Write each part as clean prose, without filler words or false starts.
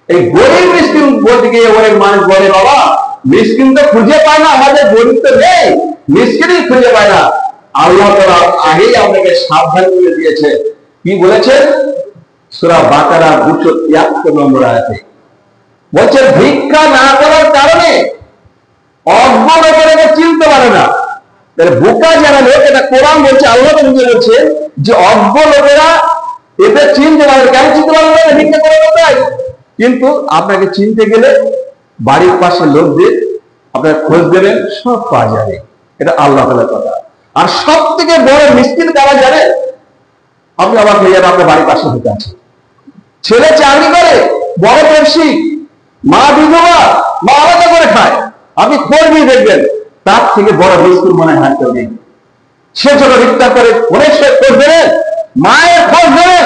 এই গরিব মিসকিন বলতে গিয়ে অনেক মানুষ বলে, বাবা মিসকিন তো খুঁজে পায় না, আমাদের গরিব তো নেই, মিসকিনই খুঁজে পায় না। আল্লাহ তাআলা আগেই আপনাকে সাবধান করে দিয়েছে। কি বলেছেন? সূরা বাকারা 273 নম্বর আয়াতে বলছে, ভিক্ষা না করার কারণে অজ্ঞ লোকেরা চিনতে পারে না। বোকা যারা লোক, এটা কোরআন বলছে, আল্লাহ বলছে যে অজ্ঞ লোকেরা এতে চিনতে পারবে। কেন চিনতে পারবে না? ভিক্ষা করে কোথায়? কিন্তু আপনাকে চিনতে গেলে বাড়ির পাশে লোকদের আপনার খোঁজ দেবেন, সব পাওয়া যাবে। এটা আল্লাহ তাআলার কথা। আর সব থেকে বড় মিসকিন কারা জানে? আপনি আবার হয়ে যাবেন, আপনার বাড়ির পাশে হতে আছে, ছেলে চাকরি করে, বড় ব্যবসায়ী, মা বিধবা, মা আলাদা করে খায়, আপনি খোঁজ নিয়ে দেখবেন তার থেকে বড় মিসকিন মনে হয় কেউ নেই। সে ছোট ভিক্ষা করে অনেক সে খোঁজ দেবেন, মায়ের খোঁজ দেবেন,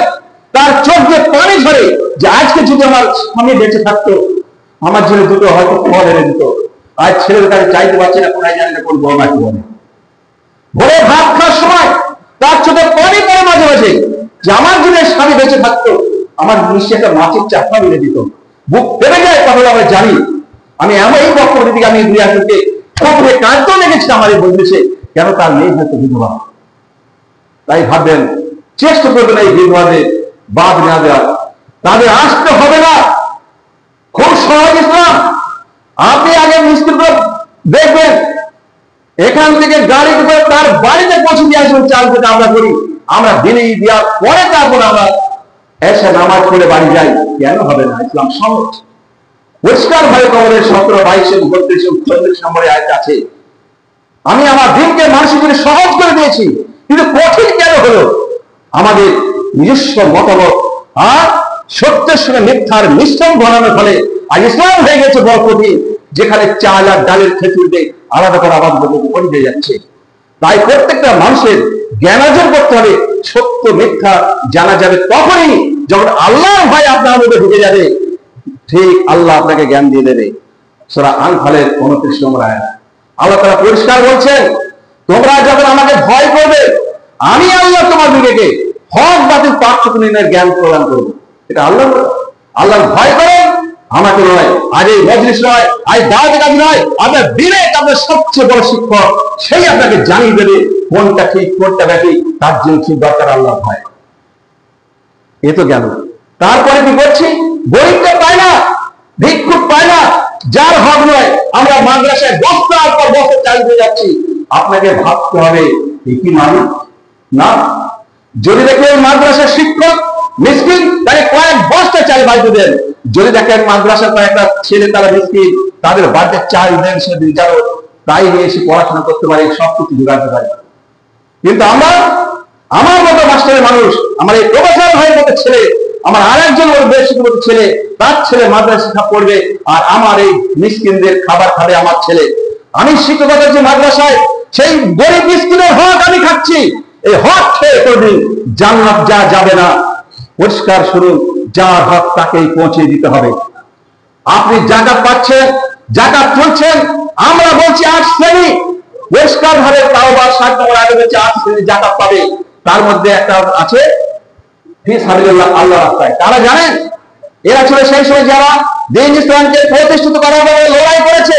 তার চোখ দিয়ে পানি ঝরে যে আজকে যদি আমার স্বামী বেঁচে থাকতো, আমার জন্য দুটো হয়তো ফল এনে দিত। আজ ছেলের কাছে চাইতে পারছি না, কোথায় জানি না কোন বড় মাটি বলে। ভোরে ভাত খাওয়ার সময় তার চোখে পানি পড়ে মাঝে মাঝে যে আমার জন্য স্বামী বেঁচে থাকতো, আমার নিশ্চয় একটা মাছের চাপা মেরে দিত। বুক পেরে যায়, কথাটা আমরা জানি। আমি এমন এই বক্তব্য দিকে আমি দুই আসলকে খুবই কাঁদতেও লেগেছি আমার এই বলতেছে, কেন তার মেয়ে হয়তো বিধবা। তাই ভাববেন, চেষ্টা করবেন এই বিধবাদের বাদ না দেওয়ার, তাদের আসতে হবে না। খুব সহজ ইসলাম। আপনি আগে মিস্ত্রি দেখবেন, এখান থেকে গাড়ি করে তার বাড়িতে পৌঁছে দিয়ে আসবেন। চাল যেটা আমরা করি, আমরা দিনে দেওয়ার পরে তারপর আমরা এসে নামাজ পড়ে বাড়ি যাই। কেন হবে না? ইসলাম সহজ। পরিষ্কার ভাবে কবরের 17, 22, 32, 34 নম্বরে আয়াত আছে, আমি আমার দিনকে মানুষের জন্য সহজ করে দিয়েছি। কিন্তু কঠিন কেন হলো? আমাদের নিজস্ব মতামত আর সত্যের সঙ্গে মিথ্যার মিশ্রণ বানানোর ফলে আজ ইসলাম হয়ে গেছে বড় কঠিন, যেখানে চাল আর ডালের খেতুড়িতে আলাদা করে আবাদ হয়ে যাচ্ছে। তাই প্রত্যেকটা মানুষের জ্ঞান অর্জন করতে হবে। সত্য মিথ্যা জানা যাবে তখনই যখন আল্লাহর ভয় আপনার মধ্যে ঢুকে যাবে। ঠিক আল্লাহ আপনাকে জ্ঞান দিয়ে দেবে। সূরা আনফালের 29 নম্বর আয়াত আল্লাহ তাআলা পরিষ্কার বলছেন, তোমরা যখন আমাকে ভয় করবে, আমি আল্লাহ তোমার বিবেকে হক বাতিল পার্থক্য নির্ণয়ের জ্ঞান প্রদান করব। এটা আল্লাহর ভয় করেন, আমাকে নয়। আজ এই মজলিস নয়, আজ দাওয়াতের কাজ নয়, আপনার বিবেক আপনার সবচেয়ে বড় শিক্ষক। সেই আপনাকে জানিয়ে দেবে কোনটা ঠিক কোনটা ব্যাঠিক। তার জন্য ঠিক দরকার আল্লাহ ভয়। এ তো গেল। তারপরে কি করছি? গরিবটা পায় না, ভিক্ষুক পায় না, যার হক নয়। আমরা মাদ্রাসায় বস্তার পর বস্তা চালিয়ে যাচ্ছি। আপনাকে ভাবতে হবে কি মানুষ না। যদি দেখেন মাদ্রাসার শিক্ষক মিসকিন, তাহলে কয়েক বস্তা চাল বাড়িতে দেন। যদি দেখেন মাদ্রাসার কয়েকটা ছেলে তারা মিসকিন, তাদের বাড়িতে চাল দেন, সেদিন যাবো তাই নিয়ে এসে পড়াশোনা করতে পারে, সবকিছু যোগাতে পারে। কিন্তু আমার মতো মাস্টারের মানুষ, আমার এই প্রফেসর ভাইয়ের মতো ছেলে, আমার আরেকজন মতো ছেলে, তার ছেলে মাদ্রাসা শিক্ষা পড়বে, আর আমার এই মিসকিনদের খাবার খাবে আমার ছেলে। আমি শিক্ষকতা যে মাদ্রাসায়, সেই গরিব মিসকিনের হক আমি খাচ্ছি। এই হক খেয়ে কোনদিন জান্নাত যা যাবে না। পরিষ্কার শুনুন, যার হক তাকেই পৌঁছে দিতে হবে। আপনি জাকাত পাচ্ছেন, জাকাত তুলছেন, আমরা বলছি 8 শ্রেণী, পরিষ্কার ভাবে তাওবা 7 নম্বর আয়াতে বলছে 8 শ্রেণী জাকাত পাবে। তার মধ্যে একটা আছে ফি সাবিলিল্লাহ, আল্লাহর রাস্তায়। তারা জানেন, এরা ছিল সেই সময় যারা দ্বীন ইসলামকে প্রতিষ্ঠিত করার জন্য লড়াই করেছে,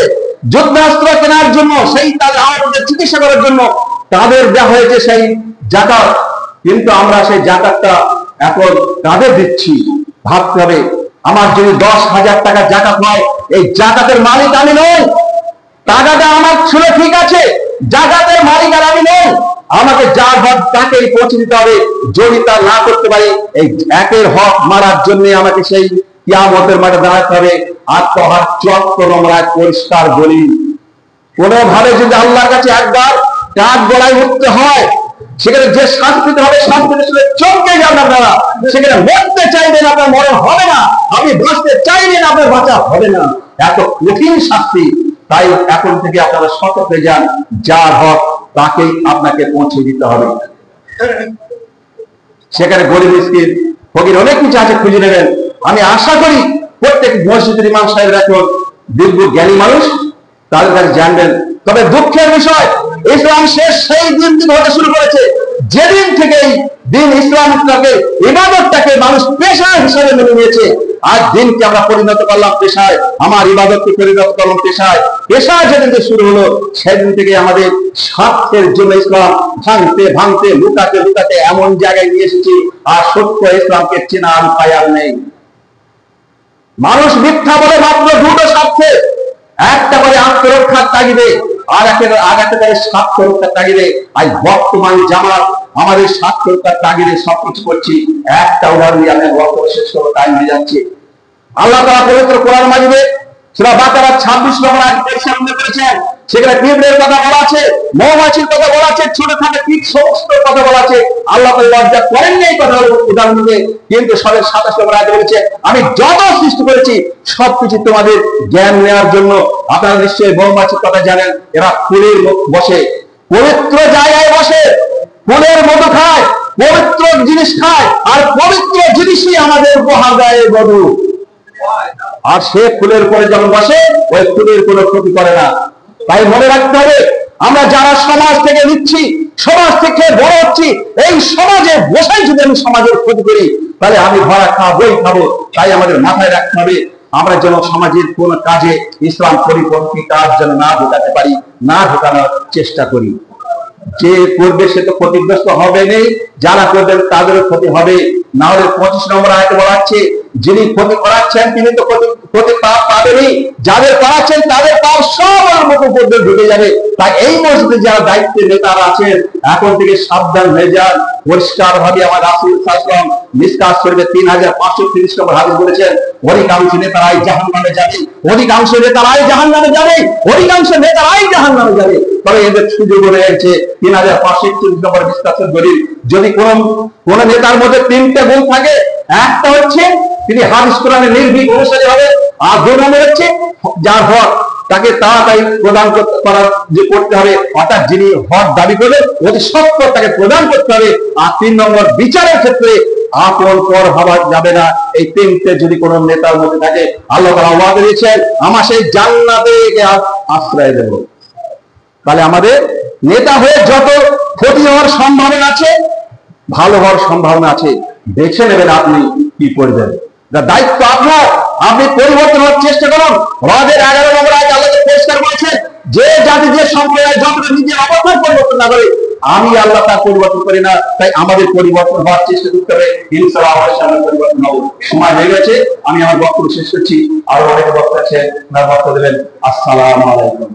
যুদ্ধাস্ত্র কেনার জন্য, সেই তাদের আমাদের চিকিৎসা করার জন্য তাদের দেওয়া হয়েছে সেই জাকাত। কিন্তু আমরা সেই জাকাতটা এখন কাদের দিচ্ছি? ভাবতে হবে। আমার যদি 10,000 টাকা জাকাত হয়, এই জাকাতের মালিক আমি নই। টাকাটা আমার ছিল ঠিক আছে, জাকাতের মালিক আর আমি নই। আমাকে যার হক তাকেই পৌঁছে দিতে হবে। যদি তা না করতে পারি, এই একের হক মারার জন্য আমাকে সেই কিয়ামতের মাঠে দাঁড়াতে হবে। আত্মহার 74 নম্বর আয়াত পরিষ্কার বলি, কোনোভাবে যদি আল্লাহর কাছে একবার কাঠ গলায় উঠতে হয়, সেখানে যে শাস্তি হবে, শাস্তিতে শুনে চমকে যাবেন আপনারা। সেখানে মরতে চাইবেন, আপনার মরণ হবে না। আপনি বাঁচতে চাইবেন, আপনার বাঁচা হবে না। এত কঠিন শাস্তি। তাই এখন থেকে আপনারা সতর্ক হয়ে যান, যার হক তাকেই আপনাকে পৌঁছে দিতে হবে। সেখানে গরিব মিসকিন ফকির অনেক কিছু আছে, খুঁজে নেবেন। আমি আশা করি প্রত্যেক মসজিদের ইমাম সাহেব এখন দীর্ঘ জ্ঞানী মানুষ, তাদের কাছে জানবেন। তবে দুঃখের বিষয়, ইসলাম শেষ সেই দিন থেকে হতে শুরু করেছে যেদিন থেকে দিন ইসলামটাকে ইবাদতটাকে মানুষ পেশা হিসেবে মেনে নিয়েছে, আজ দিনকে আমরা পরিণত করলাম পেশায়, আমার ইবাদতকে পরিণত করলাম পেশায়। পেশা যেদিন থেকে শুরু হলো সেদিন থেকে আমাদের স্বার্থের জন্য ইসলাম ভাঙতে ভাঙতে লুকাতে লুকাতে এমন জায়গায় নিয়ে এসেছি, আর সত্য ইসলামকে চেনার উপায় আর নেই। মানুষ মিথ্যা বলে মাত্র দুটো স্বার্থে, একটা করে আত্মরক্ষার তাগিদে, আর একটা করে স্বার্থ রক্ষার তাগিদে। আজ বর্তমান জামাত আমাদের স্বার্থ রক্ষার তাগিদে সবকিছু করছি। একটা উদাহরণ দিয়ে আমি বক্তব্য শেষ করবো, টাইম হয়ে যাচ্ছে। আল্লাহ তাআলা পবিত্র কোরআন মাজিদে সূরা বাকারা 26 নম্বর আয়াতে সামনে করেছেন, সেখানে পিঁপড়ের কথা বলা আছে, মৌমাছির কথা বলা আছে, ছোট খাটো কীট সমস্ত কথা বলা আছে। আল্লাহ তাআলা লজ্জা করেন না এই কথাগুলো উদাহরণ দিতে, কিন্তু 27 নম্বর আয়াতে বলেছে, আমি যত সৃষ্টি করেছি সবকিছু তোমাদের জ্ঞান নেওয়ার জন্য। আপনারা নিশ্চয়ই মৌমাছির কথা জানেন, এরা ফুলের বসে, পবিত্র জায়গায় বসে, ফুলের মধু খায়, পবিত্র জিনিস খায়, আর পবিত্র জিনিসই আমাদের উপহার দেয় বধূ। আর সে ফুলের পরে যখন বসে ওই ফুলের কোনো ক্ষতি করে না। তাই মনে রাখতে হবে, আমরা যারা সমাজ থেকে নিচ্ছি, সমাজ থেকে বড় হচ্ছি, এই সমাজে বসাই যদি আমি সমাজের ক্ষতি করি, তাহলে আমি ভরা খাবই খাবো। তাই আমাদের মাথায় রাখতে হবে, আমরা যেন সমাজের কোন কাজে ইসলাম পরিপন্থী কাজ যেন না ঢোকাতে পারি, না ঢোকানোর চেষ্টা করি। যে করবে সে তো ক্ষতিগ্রস্ত হবে নেই, যারা করবেন তাদেরও ক্ষতি হবে। না হলে 25 নম্বর আয়াতে বলা আছে, যিনি ক্ষতি করাচ্ছেন তিনি তো ক্ষতি পাবেনই, যাদের করাচ্ছেন তাদের পাপ সব মতো উপরে ঢুকে যাবে। তাই এই মসজিদে যারা দায়িত্বের নেতারা আছেন, এখন থেকে সাবধান হয়ে যান। পরিষ্কার ভাবে আমার রাসূল সাল্লাল্লাহু আলাইহি ওয়াসাল্লাম মিসকাত শরীফে 3530 নম্বর হাদিস বলেছেন, অধিকাংশ নেতারাই জাহান্নামে যাবে, অধিকাংশ নেতারাই জাহান্নামে যাবে, অধিকাংশ নেতারাই জাহান্নামে যাবে। তবে এদের সুযোগ রয়েছে 3530 নম্বর মিসকাত শরীফ। যদি কোন নেতার মধ্যে 3টে গুণ থাকে, একটা হচ্ছে তিনি হাদিস কোরআনের নির্ভীক অনুসারী হবে, আর 2 নম্বর হচ্ছে যার হক তাকে তাড়াতাড়ি প্রদান করতে হবে, অর্থাৎ যিনি হক দাবি করবে অতি সত্বর তাকে প্রদান করতে হবে। আর 3 নম্বর বিচারের ক্ষেত্রে আপন পর ভাবা যাবে না। এই 3টে যদি কোন নেতার মধ্যে থাকে, আল্লাহ তাআলা ওয়াদা দিয়েছেন, আমার সেই জান্নাতে আশ্রয় দেব। তাহলে আমাদের নেতা হয়ে যত ক্ষতি হওয়ার সম্ভাবনা আছে, ভালো হওয়ার সম্ভাবনা আছে, বেছে নেবেন আপনি কি করবেন। দায়িত্ব আপনার, আপনি পরিবর্তন হওয়ার চেষ্টা করুন। রদের 11 নম্বর আয়াতে আল্লাহ পরিষ্কার বলেছেন, যে জাতি যে সম্প্রদায় যতটা নিজের অবস্থান পরিবর্তন না করে, আমি আল্লাহ তার পরিবর্তন করি না। তাই আমাদের পরিবর্তন হওয়ার চেষ্টা করতে হবে, ইনশাআল্লাহ আমাদের সামনে পরিবর্তন হবে। সময় হয়ে গেছে, আমি আমার বক্তব্য শেষ করছি। আরো অনেকে বক্তা আছেন, বক্তব্য দেবেন। আসসালামু আলাইকুম।